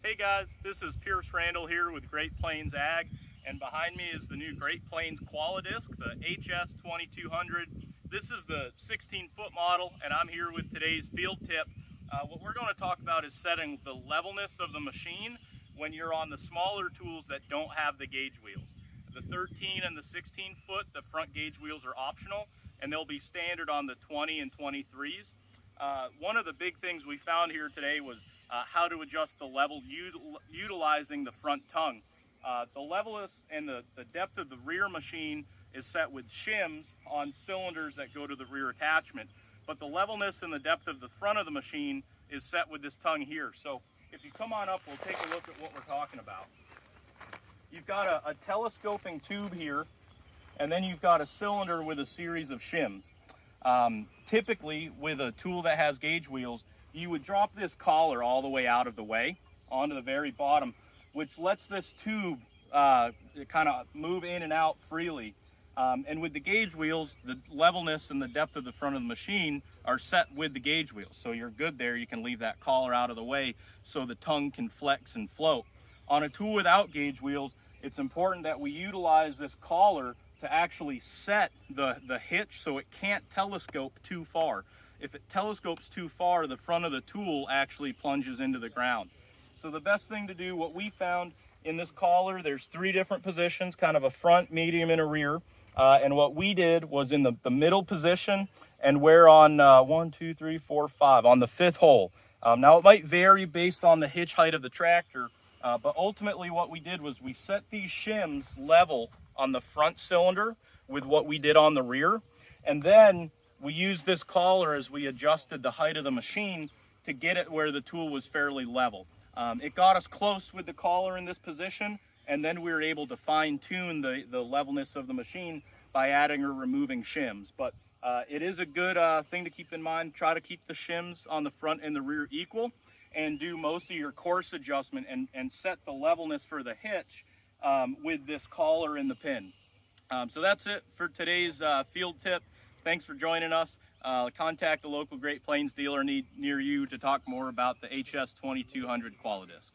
Hey guys, this is Randall here with Great Plains Ag, and behind me is the new Great Plains Qualidisc, the HS2200. This is the 16-foot model, and I'm here with today's field tip. What we're going to talk about is setting the levelness of the machine when you're on the smaller tools that don't have the gauge wheels. The 13 and the 16 foot, the front gauge wheels are optional, and they'll be standard on the 20 and 23s. One of the big things we found here today was how to adjust the level utilizing the front tongue. The levelness and the depth of the rear machine is set with shims on cylinders that go to the rear attachment, but the levelness and the depth of the front of the machine is set with this tongue here. So if you come on up, we'll take a look at what we're talking about. You've got a telescoping tube here, and then you've got a cylinder with a series of shims. Typically, with a tool that has gauge wheels, you would drop this collar all the way out of the way onto the very bottom, which lets this tube kind of move in and out freely. And with the gauge wheels, the levelness and the depth of the front of the machine are set with the gauge wheels. So you're good there. You can leave that collar out of the way so the tongue can flex and float. On a tool without gauge wheels, it's important that we utilize this collar to actually set the hitch so it can't telescope too far. If it telescopes too far, the front of the tool actually plunges into the ground. So the best thing to do, what we found in this collar, there's 3 different positions, kind of a front, medium, and a rear. And what we did was in the middle position, and we're on 1, 2, 3, 4, 5, on the 5th hole. Now it might vary based on the hitch height of the tractor, but ultimately what we did was we set these shims level on the front cylinder with what we did on the rear, and then we used this collar as we adjusted the height of the machine to get it where the tool was fairly level. It got us close with the collar in this position, and then we were able to fine-tune the levelness of the machine by adding or removing shims. But it is a good thing to keep in mind. Try to keep the shims on the front and the rear equal, and do most of your course adjustment and set the levelness for the hitch with this collar in the pin. So that's it for today's field tip. Thanks for joining us. Contact a local Great Plains dealer near you to talk more about the HS2200 Qualidisc.